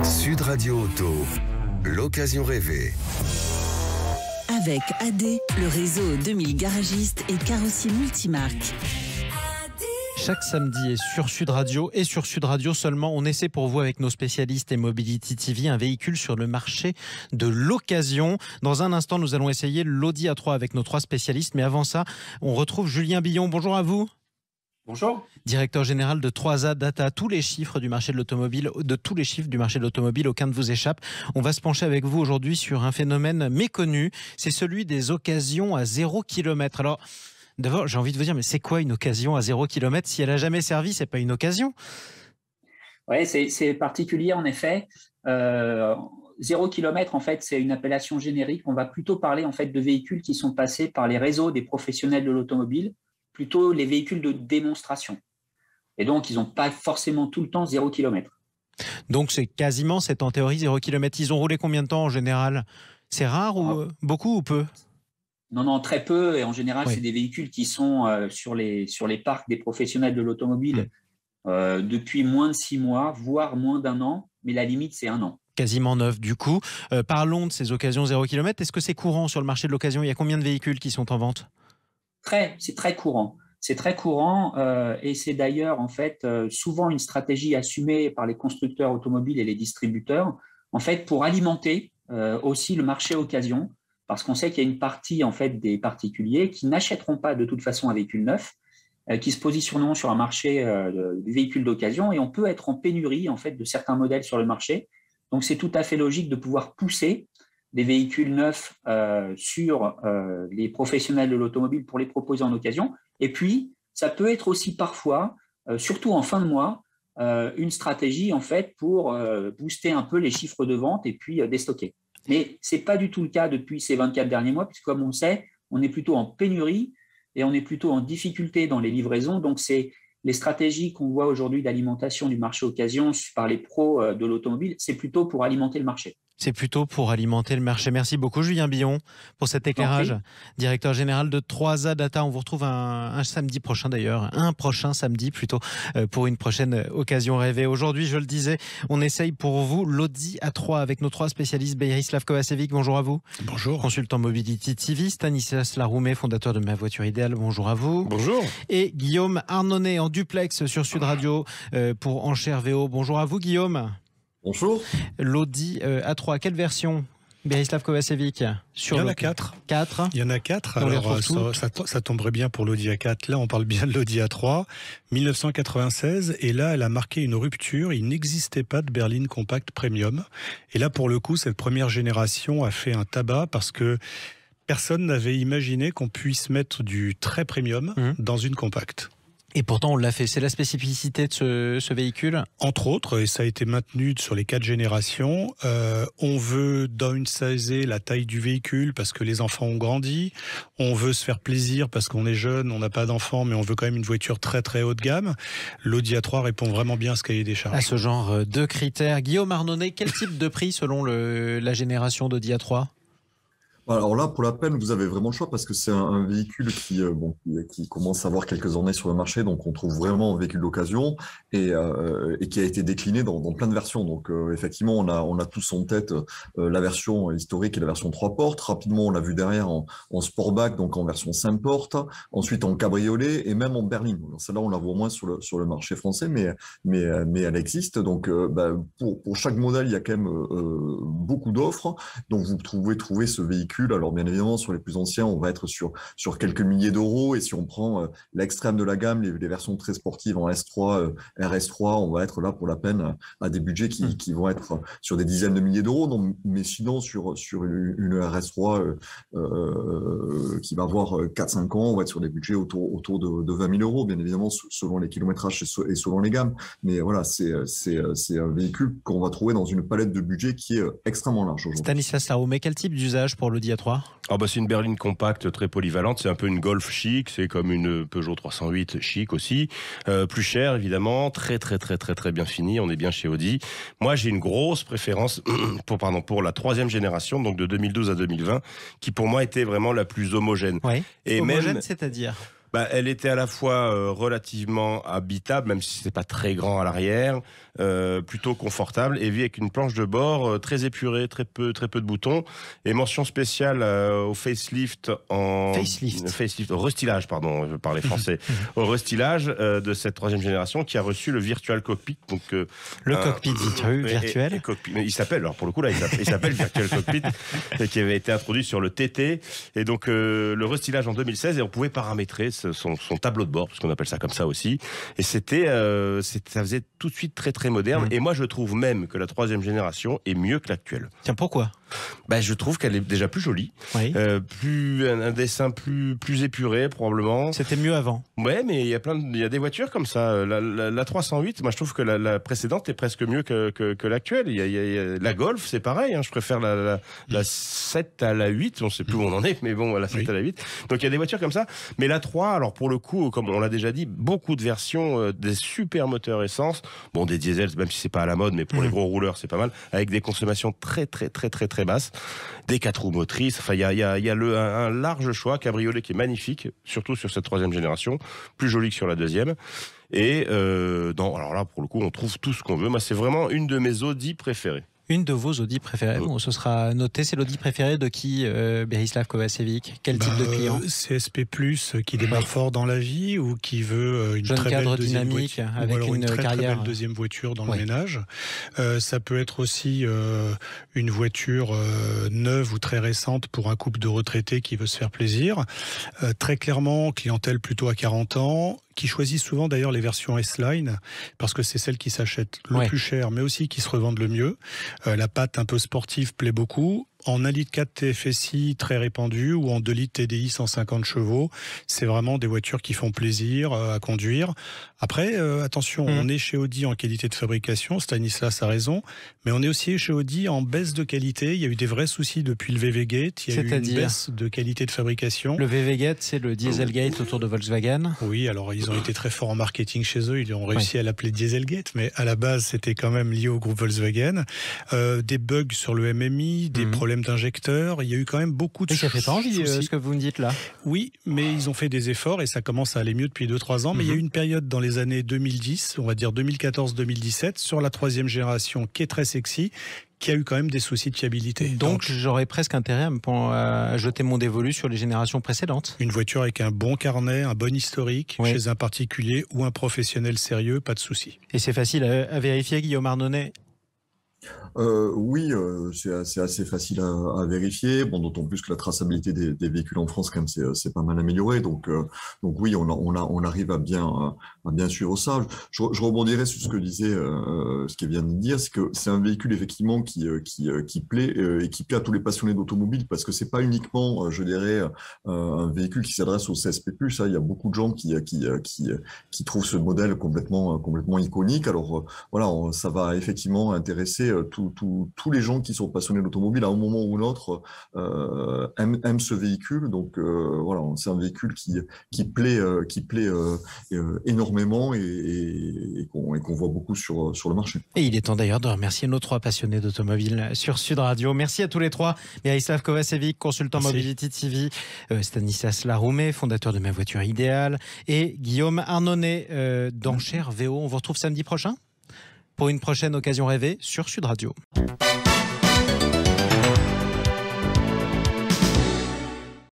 Sud Radio Auto, l'occasion rêvée. Avec AD, le réseau 2000 garagistes et carrossiers multimarques. Chaque samedi est sur Sud Radio et sur Sud Radio seulement, on essaie pour vous avec nos spécialistes et Mobility TV un véhicule sur le marché de l'occasion. Dans un instant, nous allons essayer l'Audi A3 avec nos 3 spécialistes. Mais avant ça, on retrouve Julien Billon. Bonjour à vous. Bonjour. Directeur général de 3A Data, tous les chiffres du marché de l'automobile, aucun ne vous échappe. On va se pencher avec vous aujourd'hui sur un phénomène méconnu, c'est celui des occasions à 0 km. Alors, d'abord, j'ai envie de vous dire, mais c'est quoi une occasion à 0 km? Si elle n'a jamais servi, c'est pas une occasion? Oui, c'est particulier en effet. 0 km, en fait, c'est une appellation générique. On va plutôt parler en fait de véhicules qui sont passés par les réseaux des professionnels de l'automobile, plutôt les véhicules de démonstration. Et donc, ils n'ont pas forcément tout le temps 0 km. Donc, c'est en théorie 0 km. Ils ont roulé combien de temps en général? C'est rare ou beaucoup ou peu? Non, très peu. Et en général, oui, c'est des véhicules qui sont sur les parcs des professionnels de l'automobile depuis moins de 6 mois, voire moins d'1 an. Mais la limite, c'est 1 an. Quasiment neuf du coup. Parlons de ces occasions 0 km. Est-ce que c'est courant sur le marché de l'occasion? Il y a combien de véhicules qui sont en vente? C'est très courant. C'est très courant et c'est d'ailleurs en fait souvent une stratégie assumée par les constructeurs automobiles et les distributeurs en fait pour alimenter aussi le marché occasion, parce qu'on sait qu'il y a une partie en fait des particuliers qui n'achèteront pas de toute façon un véhicule neuf, qui se positionneront sur un marché du véhicule d'occasion, et on peut être en pénurie en fait de certains modèles sur le marché. Donc c'est tout à fait logique de pouvoir pousser des véhicules neufs sur les professionnels de l'automobile pour les proposer en occasion. Et puis, ça peut être aussi parfois, surtout en fin de mois, une stratégie en fait pour booster un peu les chiffres de vente et puis déstocker. Mais ce n'est pas du tout le cas depuis ces 24 derniers mois, puisque comme on le sait, on est plutôt en pénurie et on est plutôt en difficulté dans les livraisons. Donc, c'est les stratégies qu'on voit aujourd'hui d'alimentation du marché occasion par les pros de l'automobile, c'est plutôt pour alimenter le marché. C'est plutôt pour alimenter le marché. Merci beaucoup Julien Billon pour cet éclairage. Directeur général de 3A Data. On vous retrouve un samedi prochain d'ailleurs, un prochain samedi plutôt, pour une prochaine occasion rêvée. Aujourd'hui, je le disais, on essaye pour vous l'Audi A3 avec nos 3 spécialistes. Berislav Kovacevic, bonjour à vous. Bonjour. Consultant Mobility TV. Stanislas Laroumet, fondateur de Ma Voiture Idéale, bonjour à vous. Bonjour. Et Guillaume Arnonnet en duplex sur Sud Radio pour Enchères VO. Bonjour à vous Guillaume. Bonjour. L'Audi A3, quelle version, Berislav Kovacevic? Il y en a 4. 4. Il y en a 4. Alors, ça tomberait bien pour l'Audi A4. Là, on parle bien de l'Audi A3, 1996. Et là, elle a marqué une rupture. Il n'existait pas de berline compact premium. Et là, pour le coup, cette première génération a fait un tabac parce que personne n'avait imaginé qu'on puisse mettre du très premium dans une compacte. Et pourtant, on l'a fait. C'est la spécificité de ce véhicule? Entre autres, et ça a été maintenu sur les 4 générations. On veut downsizer la taille du véhicule parce que les enfants ont grandi. On veut se faire plaisir parce qu'on est jeune, on n'a pas d'enfants, mais on veut quand même une voiture très très haut de gamme. L'Audi A3 répond vraiment bien à ce cahier des charges. À ce genre de critères. Guillaume Arnonnet, quel type de prix selon la génération d'Audi A3? Alors là, pour la peine, vous avez vraiment le choix parce que c'est un véhicule qui commence à avoir quelques années sur le marché, donc on trouve vraiment un véhicule d'occasion et qui a été décliné dans plein de versions. Donc effectivement, on a tous en tête la version historique et la version 3 portes. Rapidement, on l'a vu derrière en sportback, donc en version 5 portes. Ensuite en cabriolet et même en berline. Celle-là, on la voit moins sur le marché français, mais elle existe. Donc pour chaque modèle, il y a quand même beaucoup d'offres. Donc vous pouvez trouver ce véhicule. Alors bien évidemment, sur les plus anciens, on va être sur quelques milliers d'euros, et si on prend l'extrême de la gamme, les versions très sportives en S3, RS3, on va être là pour la peine à des budgets qui vont être sur des dizaines de milliers d'euros. Non, mais sinon sur une RS3 qui va avoir 4-5 ans, on va être sur des budgets autour de 20 000 euros, bien évidemment selon les kilométrages et selon les gammes. Mais voilà, c'est un véhicule qu'on va trouver dans une palette de budget qui est extrêmement large aujourd'hui. Stanislas Laroumet, quel type d'usage pour l'Audi A3? C'est une berline compacte très polyvalente, c'est un peu une Golf chic, c'est comme une Peugeot 308 chic aussi, plus cher évidemment, très très très très très bien fini, on est bien chez Audi. Moi j'ai une grosse préférence pour la 3e génération, donc de 2012 à 2020, qui pour moi était vraiment la plus homogène. Oui. Et homogène, même, c'est-à-dire Elle était à la fois relativement habitable, même si c'était pas très grand à l'arrière, plutôt confortable, et avec une planche de bord très épurée, très peu de boutons. Et mention spéciale au facelift, au restylage, pardon, je parlais français, au restylage de cette troisième génération qui a reçu le Virtual Cockpit. Donc, le cockpit virtuel. Et cockpit, mais il s'appelle, alors pour le coup là, il s'appelle Virtual Cockpit, et qui avait été introduit sur le TT. Et donc le restylage en 2016, et on pouvait paramétrer son tableau de bord, parce qu'on appelle ça comme ça aussi. Et ça faisait tout de suite très très moderne. Et moi je trouve même que la troisième génération est mieux que l'actuelle. Tiens, pourquoi ? Je trouve qu'elle est déjà plus jolie, oui. un dessin plus épuré probablement. C'était mieux avant. Ouais, mais il y a des voitures comme ça. La 308, moi je trouve que la précédente est presque mieux que l'actuelle. Il y a la Golf, c'est pareil. Je préfère la 7 à la 8. On ne sait plus où on en est, mais bon, la 7 à la 8. Donc il y a des voitures comme ça. Mais la 3, alors pour le coup, comme on l'a déjà dit, beaucoup de versions, des super moteurs essence. Bon, des diesels, même si c'est pas à la mode, mais pour les gros rouleurs, c'est pas mal. Avec des consommations très basses. Des 4 roues motrices. Enfin, il y a un large choix. Cabriolet qui est magnifique, surtout sur cette troisième génération. Plus joli que sur la deuxième. Et alors là, pour le coup, on trouve tout ce qu'on veut. Moi, c'est vraiment une de mes Audi préférées. Une de vos Audi préférées, bon, ce sera noté. C'est l'Audi préféré de qui, Berislav Kovacevic? Quel type de client? CSP+, qui démarre fort dans la vie ou qui veut une jeune très cadre belle deuxième dynamique voiture, avec ou une très carrière. belle deuxième voiture dans le ménage. Ça peut être aussi une voiture neuve ou très récente pour un couple de retraités qui veut se faire plaisir. Très clairement, clientèle plutôt à 40 ans, qui choisit souvent d'ailleurs les versions S-Line, parce que c'est celles qui s'achètent le plus cher, mais aussi qui se revendent le mieux. La patte un peu sportive plaît beaucoup. En 1,4 litre TFSI très répandu ou en 2 litres TDI 150 chevaux, c'est vraiment des voitures qui font plaisir à conduire. Après, attention, on est chez Audi en qualité de fabrication, Stanislas a raison, mais on est aussi chez Audi en baisse de qualité. Il y a eu des vrais soucis depuis le VW-Gate, il y a eu une baisse de qualité de fabrication. Le VW-Gate, c'est le Dieselgate autour de Volkswagen. Oui, alors ils ont été très forts en marketing chez eux, ils ont réussi à l'appeler Dieselgate, mais à la base, c'était quand même lié au groupe Volkswagen. Des bugs sur le MMI, des problèmes d'injecteurs, il y a eu quand même beaucoup de... Ça fait pas envie ce que vous me dites là. Oui, mais ils ont fait des efforts et ça commence à aller mieux depuis 2-3 ans, mais il y a eu une période dans les années 2010, on va dire 2014-2017, sur la troisième génération qui est très sexy, qui a eu quand même des soucis de fiabilité. Donc j'aurais presque intérêt à jeter mon dévolu sur les générations précédentes. Une voiture avec un bon carnet, un bon historique, chez un particulier ou un professionnel sérieux, pas de souci. Et c'est facile à vérifier, Guillaume Arnonnet? Oui, c'est assez facile à vérifier. Bon, d'autant plus que la traçabilité des véhicules en France, quand même, c'est pas mal amélioré. Donc oui, on arrive à bien suivre ça. Je rebondirais sur ce que disait, ce qu'il vient de dire, c'est que c'est un véhicule effectivement qui plaît et qui plaît à tous les passionnés d'automobile, parce que c'est pas uniquement, je dirais, un véhicule qui s'adresse au CSP+. Il y a beaucoup de gens qui trouvent ce modèle complètement iconique. Alors voilà, ça va effectivement intéresser tous les gens qui sont passionnés d'automobile à un moment ou un autre aiment ce véhicule. Donc voilà, c'est un véhicule qui plaît énormément et qu'on voit beaucoup sur le marché. Et il est temps d'ailleurs de remercier nos 3 passionnés d'automobile sur Sud Radio. Merci à tous les 3. Berislav Kovacevic, consultant Mobility TV, Stanislas Laroumet, fondateur de Ma Voiture Idéale, et Guillaume Arnonnet d'Enchères VO. On vous retrouve samedi prochain pour une prochaine occasion rêvée sur Sud Radio.